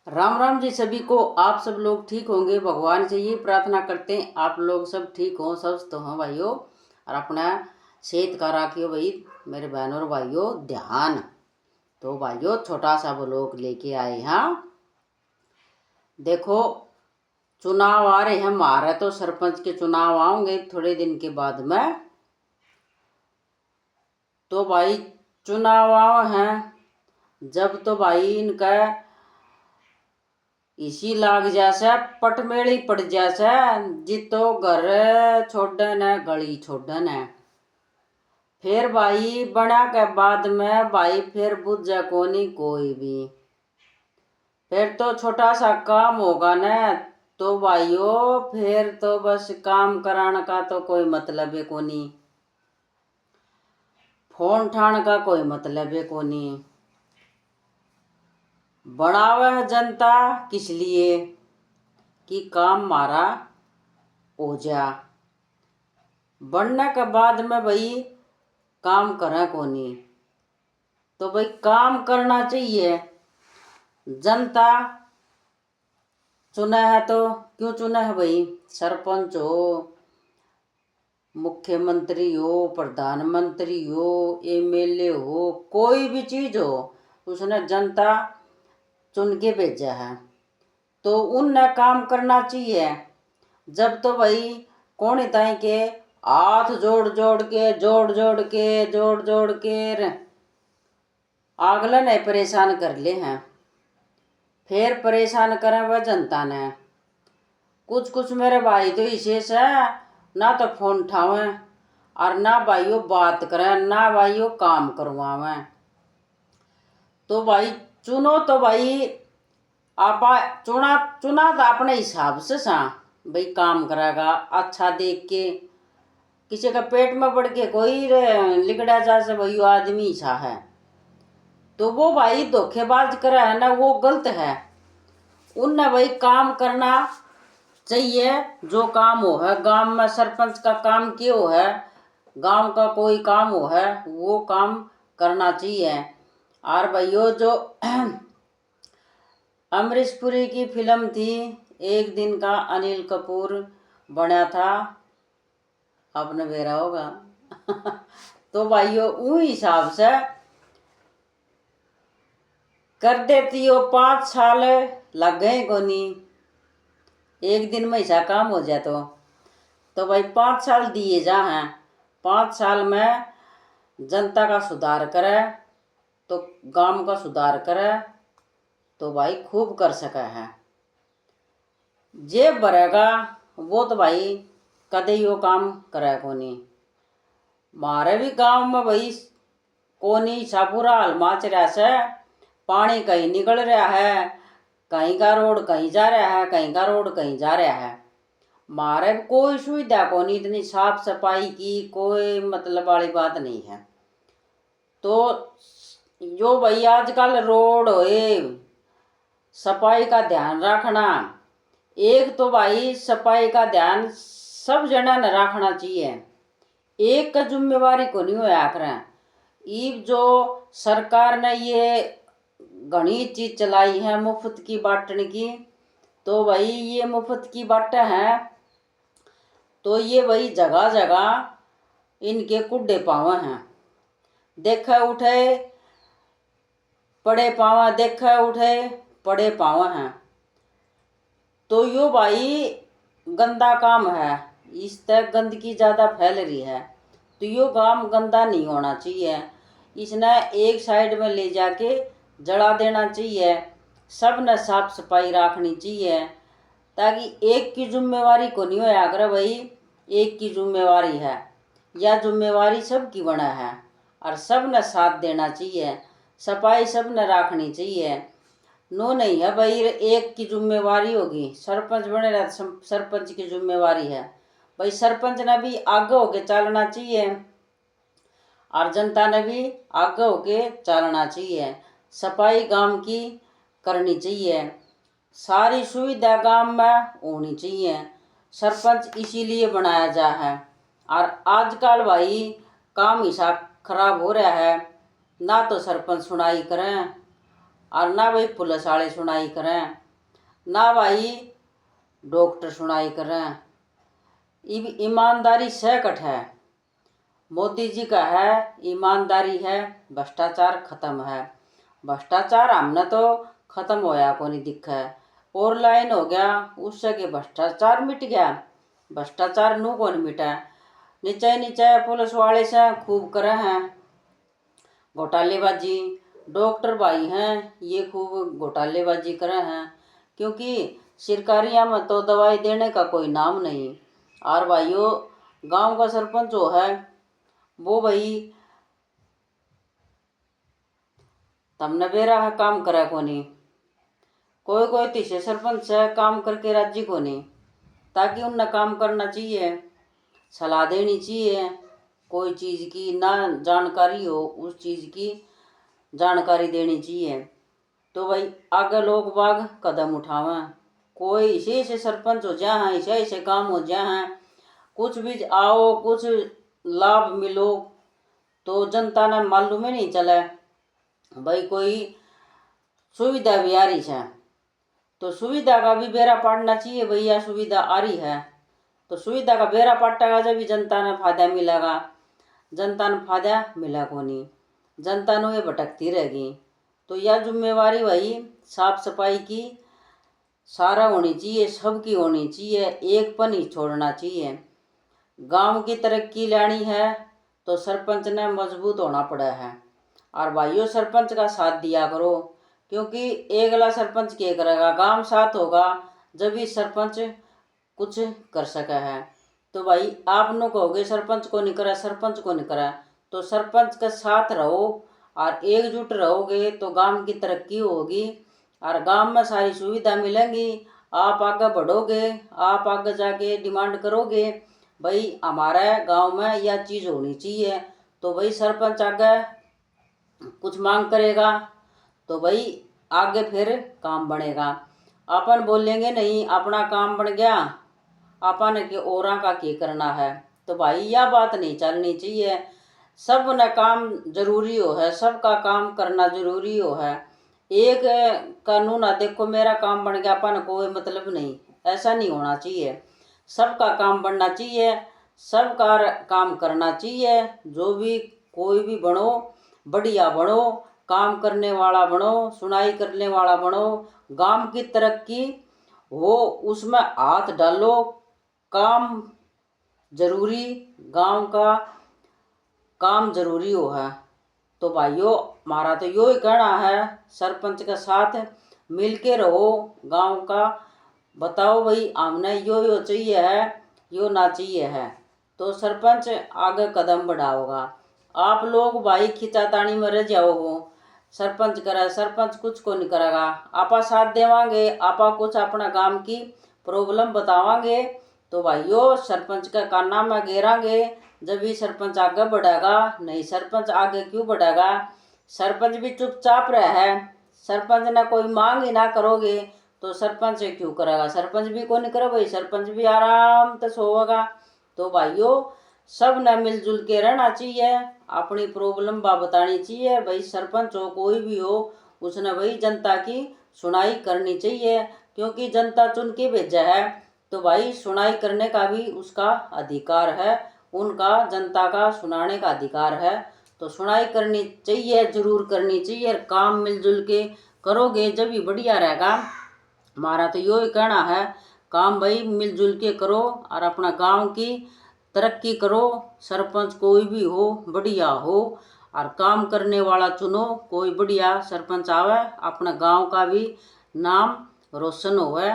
राम राम जी सभी को। आप सब लोग ठीक होंगे, भगवान से ये प्रार्थना करते हैं आप लोग सब ठीक हों, स्वस्थ हों भाइयों, और अपना सेहत का रखियो भाई मेरे बहनों और भाइयों ध्यान। तो भाइयों छोटा सा ब्लॉग लेके आए हैं। देखो चुनाव आ रहे हैं हमारे, तो सरपंच के चुनाव आएंगे थोड़े दिन के बाद में। तो भाई चुनाव आए हैं जब, तो भाई इनका इसी लाग जैसे पटमेड़ी पड़ जैसे जितो घर छोड़न है गली छोड़न है। फिर भाई बना के बाद में भाई फिर बुझे कोनी कोई भी। फिर तो छोटा सा काम होगा न, तो भाइयों फिर तो बस काम कराने का तो कोई मतलब है कोनी, फोन ठाण का कोई मतलब है कोनी। बनावे है जनता किस लिए कि काम मारा हो जा, बनने के बाद में भाई काम करें कोनी। तो भाई काम करना चाहिए। जनता चुना है तो क्यों चुना है भाई, सरपंच हो, मुख्यमंत्री हो, प्रधानमंत्री हो, एमएलए हो, कोई भी चीज हो, उसने जनता चुन के भेजा है तो उनने काम करना चाहिए। जब तो भाई कौन ताई के हाथ जोड़ जोड़ के अगले ने परेशान कर ले हैं। फिर परेशान करें वह जनता ने। कुछ मेरे भाई तो विशेष है, ना तो फोन उठावें और ना भाइयों बात करें, ना भाइयों काम करवावें। तो भाई चुनो तो भाई आप चुना चुना तो अपने हिसाब से सा भाई काम करेगा अच्छा देख के। किसी का पेट में पड़ के कोई लिगड़ा जा से भाई आदमी सा है, तो वो भाई धोखेबाज करा है ना, वो गलत है। उनने भाई काम करना चाहिए। जो काम हो है गांव में, सरपंच का काम क्या हो है, गांव का कोई काम हो है वो काम करना चाहिए। और भाइयों जो अमरीश पुरी की फिल्म थी एक दिन का, अनिल कपूर बना था, आपने बेरा होगा तो भाइयों उस हिसाब से कर देती हो। 5 साल लग गए कोनी, एक दिन में ऐसा काम हो जाए तो भाई 5 साल दिए जा हैं। 5 साल में जनता का सुधार करे तो गांव का सुधार करे तो भाई खूब कर सका है। जेब भरेगा वो तो भाई कदे यो काम करे कोनी। मारे भी गांव में भाई कोनी सा बुरा हाल माच रहा से, पानी कहीं निकल रहा है, कहीं का रोड कहीं जा रहा है, कहीं का रोड कहीं जा रहा है। मारे कोई सुविधा कोनी, इतनी साफ सफाई की कोई मतलब वाली बात नहीं है। तो जो भाई आजकल रोड होए सफाई का ध्यान रखना, एक तो भाई सफाई का ध्यान सब जना ने रखना चाहिए, एक का जिम्मेवारी को नहीं होया करें। ईब जो सरकार ने ये घनी चीज चलाई है मुफ्त की बांटने की, तो भाई ये मुफ्त की बांटे हैं तो ये भाई जगह जगह इनके कुड्डे पावे हैं। देखे उठे पड़े पावा, देखे उठे पड़े पावा हैं। तो यो भाई गंदा काम है, इस तक गंदगी ज़्यादा फैल रही है, तो यो काम गंदा नहीं होना चाहिए। इसने एक साइड में ले जाके जला देना चाहिए। सब ने साफ सफाई रखनी चाहिए, ताकि एक की जिम्मेवारी को नहीं होया करे भाई एक की जिम्मेवारी है, या जिम्मेवारी सबकी बना है और सब ने साथ देना चाहिए। सफाई सब ने रखनी चाहिए। नो नहीं है भाई एक की जिम्मेवारी होगी, सरपंच बने रहे सरपंच की जिम्मेवारी है। भाई सरपंच ने भी आगे होके चलना चाहिए और जनता ने भी आगे होके चलना चाहिए। सफाई गांव की करनी चाहिए, सारी सुविधा गांव में होनी चाहिए। सरपंच इसीलिए बनाया जा है। और आजकल भाई काम हिसाब खराब हो रहा है, ना तो सरपंच सुनाई करें और ना भाई पुलिस वाले सुनाई करें, ना भाई डॉक्टर सुनाई करें। ईमानदारी सैकट है। मोदी जी का है ईमानदारी है, भ्रष्टाचार खत्म है। भ्रष्टाचार हमने तो खत्म होया को नहीं दिखा है। ऑनलाइन हो गया उससे कि भ्रष्टाचार मिट गया, भ्रष्टाचार नू कौन मिटा। नीचे नीचे पुलिस वाले से खूब करे हैं घोटालेबाजी। डॉक्टर भाई हैं ये खूब घोटालेबाजी करे हैं, क्योंकि सरकारिया में तो दवाई देने का कोई नाम नहीं। और भाइयों गांव का सरपंच जो है वो भाई तमने बेरा है काम करे को नहीं। कोई कोई तीसरे सरपंच है काम करके राज्य को नहीं, ताकि उन्हें काम करना चाहिए, सलाह देनी चाहिए। कोई चीज़ की ना जानकारी हो उस चीज़ की जानकारी देनी चाहिए। तो भाई आगे लोग बाग कदम उठावें। कोई ऐसे सरपंच हो जाए हैं, ऐसे काम हो जाए हैं, कुछ भी आओ कुछ लाभ मिलो तो जनता ने मालूम ही नहीं चले भाई कोई सुविधा भी आ रही है। तो सुविधा का भी बेरा पाड़ना चाहिए, भैया सुविधा आ रही है तो सुविधा का बेरा पाटेगा जब भी जनता ने फायदा मिलेगा। जनता ने फायदा मिला को नहीं, जनता ने ये भटकती रहेगी। तो यह जिम्मेवारी भाई साफ सफाई की सारा होनी चाहिए, सबकी होनी चाहिए, एक पन ही छोड़ना चाहिए। गांव की तरक्की लानी है तो सरपंच ने मजबूत होना पड़ा है। और भाइयों सरपंच का साथ दिया करो, क्योंकि अगला सरपंच क्या करेगा, गांव साथ होगा जब भी सरपंच कुछ कर सका है। तो भाई आप लोग कहोगे सरपंच को नहीं करा, सरपंच को नहीं करा, तो सरपंच के साथ रहो और एकजुट रहोगे तो गांव की तरक्की होगी और गांव में सारी सुविधा मिलेंगी। आप आगे बढ़ोगे, आप आगे जाके डिमांड करोगे भाई हमारे गांव में यह चीज़ होनी चाहिए, तो भाई सरपंच आगे कुछ मांग करेगा तो भाई आगे फिर काम बनेगा। अपन बोलेंगे नहीं अपना काम बन गया अपन के औरा का क्या करना है, तो भाई यह बात नहीं चलनी चाहिए। सब न काम जरूरी हो है, सबका काम करना जरूरी हो है। एक कानून है देखो मेरा काम बन गया अपन कोई मतलब नहीं, ऐसा नहीं होना चाहिए। सबका काम बनना चाहिए, सबका काम करना चाहिए। जो भी कोई भी बनो बढ़िया बनो, काम करने वाला बनो, सुनाई करने वाला बनो, गांव की तरक्की हो उसमें हाथ डालो। काम जरूरी, गांव का काम जरूरी हो है। तो भाइयों हमारा तो यो ही कहना है सरपंच के साथ मिल के रहो गांव का। बताओ भाई हमने यो चाहिए है यो ना चाहिए है, तो सरपंच आगे कदम बढ़ाओगा। आप लोग भाई खिंचातानी में रह जाओ हो, सरपंच करे सरपंच कुछ को नहीं करेगा। आपा साथ देवांगे, आपा कुछ अपना गांव की प्रॉब्लम बतावांगे तो भाइयों सरपंच का काना में घेरांगे जब भी सरपंच आगे बढ़ेगा। नहीं सरपंच आगे क्यों बढ़ेगा, सरपंच भी चुपचाप रहे है। सरपंच ने कोई मांग ही ना करोगे तो सरपंच क्यों करेगा, सरपंच भी को नहीं करे भाई, सरपंच भी आराम से सोएगा। तो भाइयों सब ने मिलजुल के रहना चाहिए, अपनी प्रॉब्लम बा बतानी चाहिए। भाई सरपंच हो कोई भी हो उसने भाई जनता की सुनाई करनी चाहिए, क्योंकि जनता चुन के भेजा है तो भाई सुनाई करने का भी उसका अधिकार है, उनका जनता का सुनाने का अधिकार है। तो सुनाई करनी चाहिए, जरूर करनी चाहिए। काम मिलजुल के करोगे जब भी बढ़िया रहेगा। हमारा तो यो ही कहना है काम भाई मिलजुल के करो और अपना गांव की तरक्की करो। सरपंच कोई भी हो बढ़िया हो और काम करने वाला चुनो, कोई बढ़िया सरपंच आवे अपना गांव का भी नाम रोशन होवे।